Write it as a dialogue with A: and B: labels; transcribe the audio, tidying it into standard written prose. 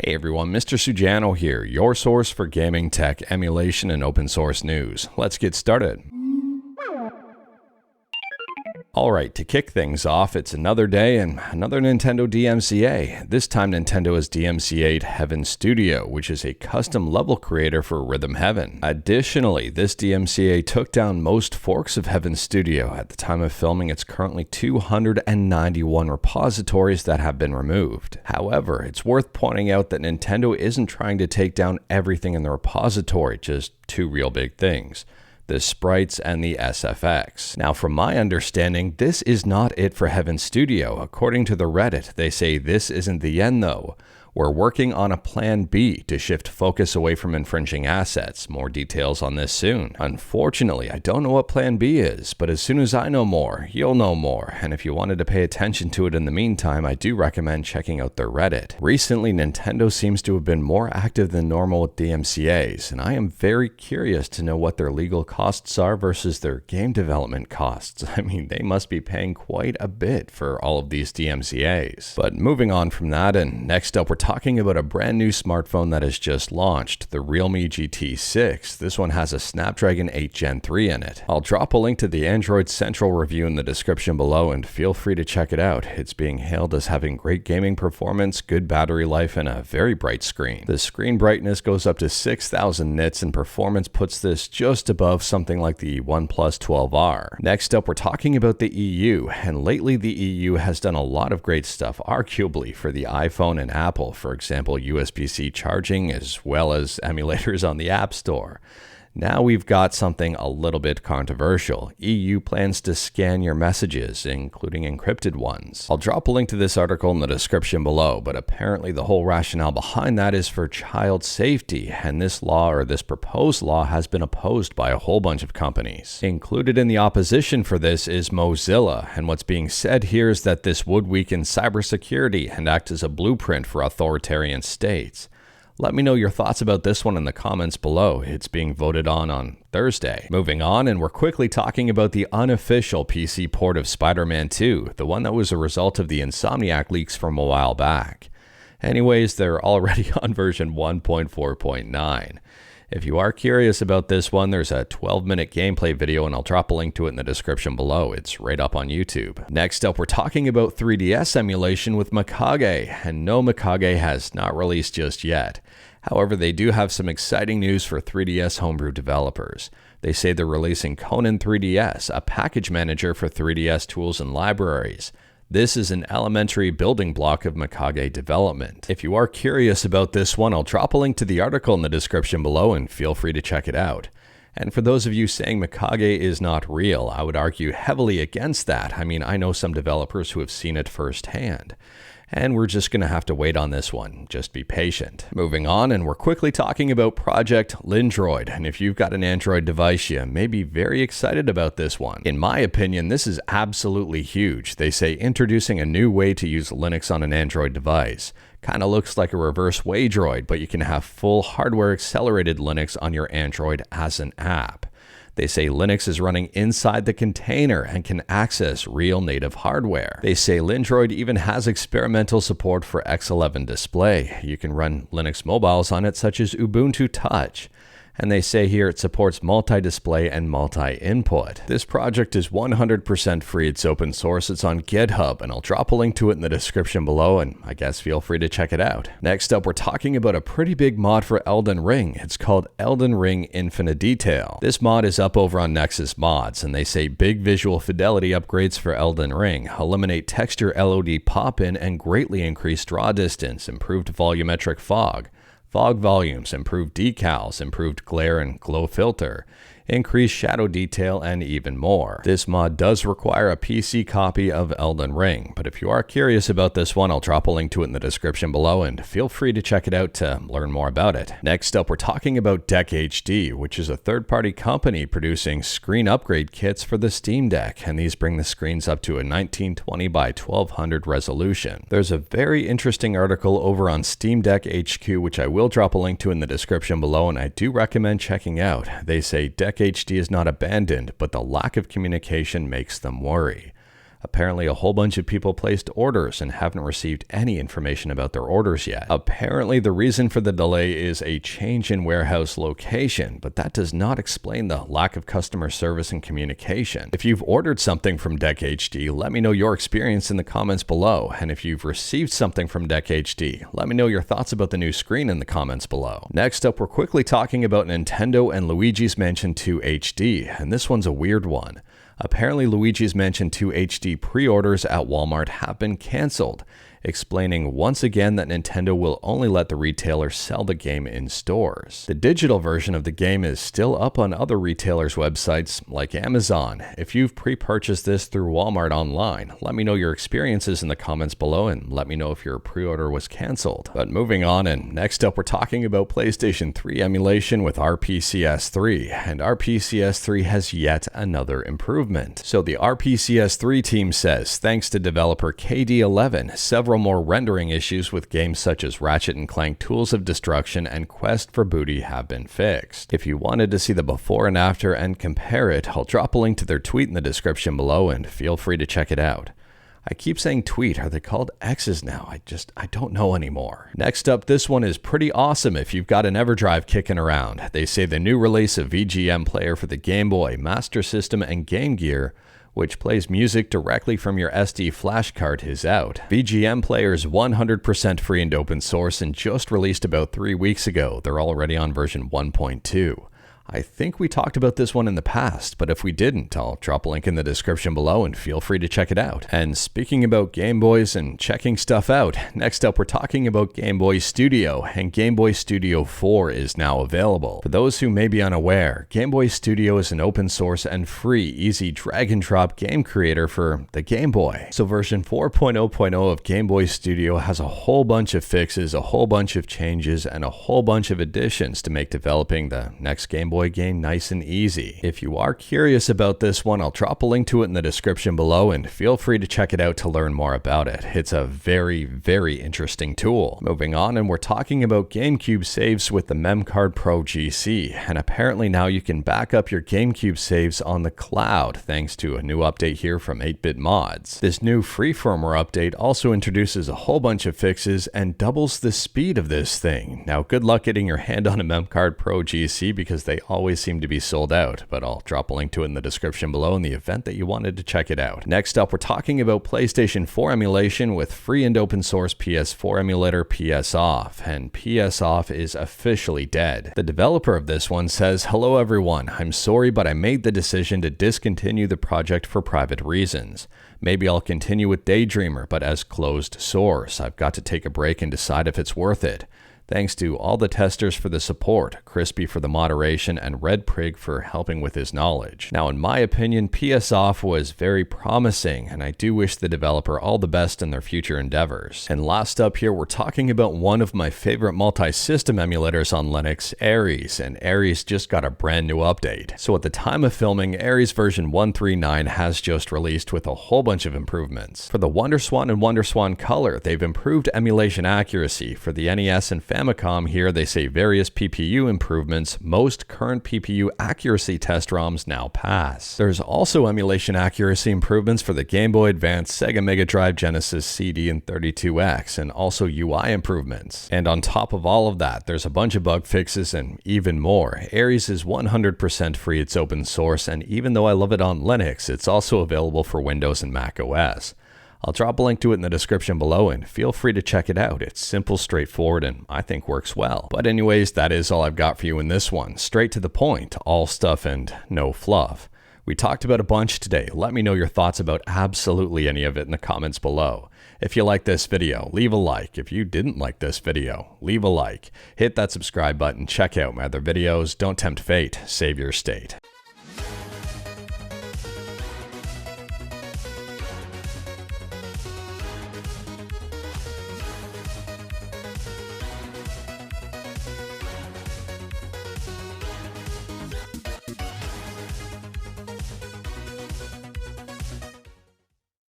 A: Hey everyone, Mr. Sujano here, your source for gaming, tech, emulation, and open source news. Let's get started. Alright, to kick things off, it's another day and another Nintendo DMCA. This time Nintendo has DMCA'd Heaven Studio, which is a custom level creator for Rhythm Heaven. Additionally, this DMCA took down most forks of Heaven Studio. At the time of filming, it's currently 291 repositories that have been removed. However, it's worth pointing out that Nintendo isn't trying to take down everything in the repository, just two real big things: the sprites and the SFX. Now, from my understanding, this is not it for Heaven Studio. According to the Reddit, they say this isn't the end though. We're working on a plan B to shift focus away from infringing assets. More details on this soon. Unfortunately, I don't know what plan B is, but as soon as I know more, you'll know more. And if you wanted to pay attention to it in the meantime, I do recommend checking out their Reddit. Recently, Nintendo seems to have been more active than normal with DMCAs, and I am very curious to know what their legal costs are versus their game development costs. I mean, they must be paying quite a bit for all of these DMCAs. But moving on from that, and next up, we're talking about a brand new smartphone that has just launched, the Realme GT6. This one has a Snapdragon 8 Gen 3 in it. I'll drop a link to the Android Central review in the description below and feel free to check it out. It's being hailed as having great gaming performance, good battery life, and a very bright screen. The screen brightness goes up to 6000 nits and performance puts this just above something like the OnePlus 12R. Next up, we're talking about the EU, and lately the EU has done a lot of great stuff, arguably, for the iPhone and Apple. For example, USB-C charging as well as emulators on the App Store. Now we've got something a little bit controversial. EU plans to scan your messages, including encrypted ones. I'll drop a link to this article in the description below, but apparently the whole rationale behind that is for child safety, and this law, or this proposed law, has been opposed by a whole bunch of companies. Included in the opposition for this is Mozilla, and what's being said here is that this would weaken cybersecurity and act as a blueprint for authoritarian states. Let me know your thoughts about this one in the comments below. It's being voted on Thursday. Moving on, and we're quickly talking about the unofficial PC port of Spider-Man 2, the one that was a result of the Insomniac leaks from a while back. Anyways, they're already on version 1.4.9. If you are curious about this one, there's a 12-minute gameplay video and I'll drop a link to it in the description below. It's right up on YouTube. Next up, we're talking about 3DS emulation with Mikage, and no, Mikage has not released just yet. However, they do have some exciting news for 3DS homebrew developers. They say they're releasing Conan 3DS, a package manager for 3DS tools and libraries. This is an elementary building block of Mikage development. If you are curious about this one, I'll drop a link to the article in the description below and feel free to check it out. And for those of you saying Mikage is not real, I would argue heavily against that. I mean, I know some developers who have seen it firsthand. And we're just going to have to wait on this one. Just be patient. Moving on, and we're quickly talking about Project Lindroid. And if you've got an Android device, you may be very excited about this one. In my opinion, this is absolutely huge. They say introducing a new way to use Linux on an Android device. Kind of looks like a reverse Waydroid, but you can have full hardware accelerated Linux on your Android as an app. They say Linux is running inside the container and can access real native hardware. They say Lindroid even has experimental support for X11 display. You can run Linux mobiles on it, such as Ubuntu Touch. And they say here it supports multi-display and multi-input. This project is 100% free, it's open source, it's on GitHub, and I'll drop a link to it in the description below, and I guess feel free to check it out. Next up, we're talking about a pretty big mod for Elden Ring. It's called Elden Ring Inifidetail. This mod is up over on Nexus Mods, and they say big visual fidelity upgrades for Elden Ring, eliminate texture LOD pop-in, and greatly increase draw distance, improved volumetric fog volumes, improved decals, improved glare and glow filter, increased shadow detail, and even more. This mod does require a PC copy of Elden Ring, but if you are curious about this one, I'll drop a link to it in the description below and feel free to check it out to learn more about it. Next up, we're talking about DeckHD, which is a third-party company producing screen upgrade kits for the Steam Deck, and these bring the screens up to a 1920 by 1200 resolution. There's a very interesting article over on Steam Deck HQ, which I will drop a link to in the description below, and I do recommend checking out. They say DeckHD is not abandoned, but the lack of communication makes them worry. Apparently a whole bunch of people placed orders and haven't received any information about their orders yet. Apparently the reason for the delay is a change in warehouse location, but that does not explain the lack of customer service and communication. If you've ordered something from DeckHD, let me know your experience in the comments below, and if you've received something from DeckHD, let me know your thoughts about the new screen in the comments below. Next up, we're quickly talking about Nintendo and Luigi's Mansion 2 HD, and this one's a weird one. Apparently Luigi's Mansion 2 HD pre-orders at Walmart have been cancelled, explaining once again that Nintendo will only let the retailer sell the game in stores. The digital version of the game is still up on other retailers' websites like Amazon. If you've pre-purchased this through Walmart online, let me know your experiences in the comments below and let me know if your pre-order was cancelled. But moving on, and next up we're talking about PlayStation 3 emulation with RPCS3, and RPCS3 has yet another improvement. So the RPCS3 team says, thanks to developer KD11, several more rendering issues with games such as Ratchet & Clank Tools of Destruction and Quest for Booty have been fixed. If you wanted to see the before and after and compare it, I'll drop a link to their tweet in the description below and feel free to check it out. I keep saying tweet, are they called X's now? I don't know anymore. Next up, this one is pretty awesome if you've got an EverDrive kicking around. They say the new release of VGM player for the Game Boy, Master System, and Game Gear, which plays music directly from your SD flash card, is out. VGM Player is 100% free and open source and just released about 3 weeks ago. They're already on version 1.2. I think we talked about this one in the past, but if we didn't, I'll drop a link in the description below and feel free to check it out. And speaking about Game Boys and checking stuff out, next up we're talking about Game Boy Studio, and Game Boy Studio 4 is now available. For those who may be unaware, Game Boy Studio is an open source and free, easy drag and drop game creator for the Game Boy. So version 4.0.0 of Game Boy Studio has a whole bunch of fixes, a whole bunch of changes, and a whole bunch of additions to make developing the next Game Boy game nice and easy. If you are curious about this one, I'll drop a link to it in the description below and feel free to check it out to learn more about it. It's a very, very interesting tool. Moving on, and we're talking about GameCube saves with the MemCard Pro GC, and apparently now you can back up your GameCube saves on the cloud thanks to a new update here from 8-Bit Mods. This new free firmware update also introduces a whole bunch of fixes and doubles the speed of this thing. Now good luck getting your hand on a MemCard Pro GC because they always seem to be sold out, but I'll drop a link to it in the description below in the event that you wanted to check it out. Next up, we're talking about PlayStation 4 emulation with free and open source PS4 emulator psOff, and psOff is officially dead. The developer of this one says, "Hello everyone, I'm sorry but I made the decision to discontinue the project for private reasons. Maybe I'll continue with Daydreamer, but as closed source. I've got to take a break and decide if it's worth it. Thanks to all the testers for the support, Crispy for the moderation, and Red Prig for helping with his knowledge." Now, in my opinion, psOff was very promising, and I do wish the developer all the best in their future endeavors. And last up here, we're talking about one of my favorite multi-system emulators on Linux, Ares, and Ares just got a brand new update. So at the time of filming, Ares version 139 has just released with a whole bunch of improvements. For the WonderSwan and WonderSwan Color, they've improved emulation accuracy. For the NES and Famicom here, they say various PPU improvements. Most current PPU accuracy test ROMs now pass. There's also emulation accuracy improvements for the Game Boy Advance, Sega Mega Drive, Genesis, CD, and 32X, and also UI improvements. And on top of all of that, there's a bunch of bug fixes and even more. Ares is 100% free, it's open source, and even though I love it on Linux, it's also available for Windows and Mac OS. I'll drop a link to it in the description below and feel free to check it out. It's simple, straightforward, and I think works well. But anyways, that is all I've got for you in this one. Straight to the point, all stuff and no fluff. We talked about a bunch today. Let me know your thoughts about absolutely any of it in the comments below. If you like this video, leave a like. If you didn't like this video, leave a like. Hit that subscribe button, check out my other videos. Don't tempt fate, save your state.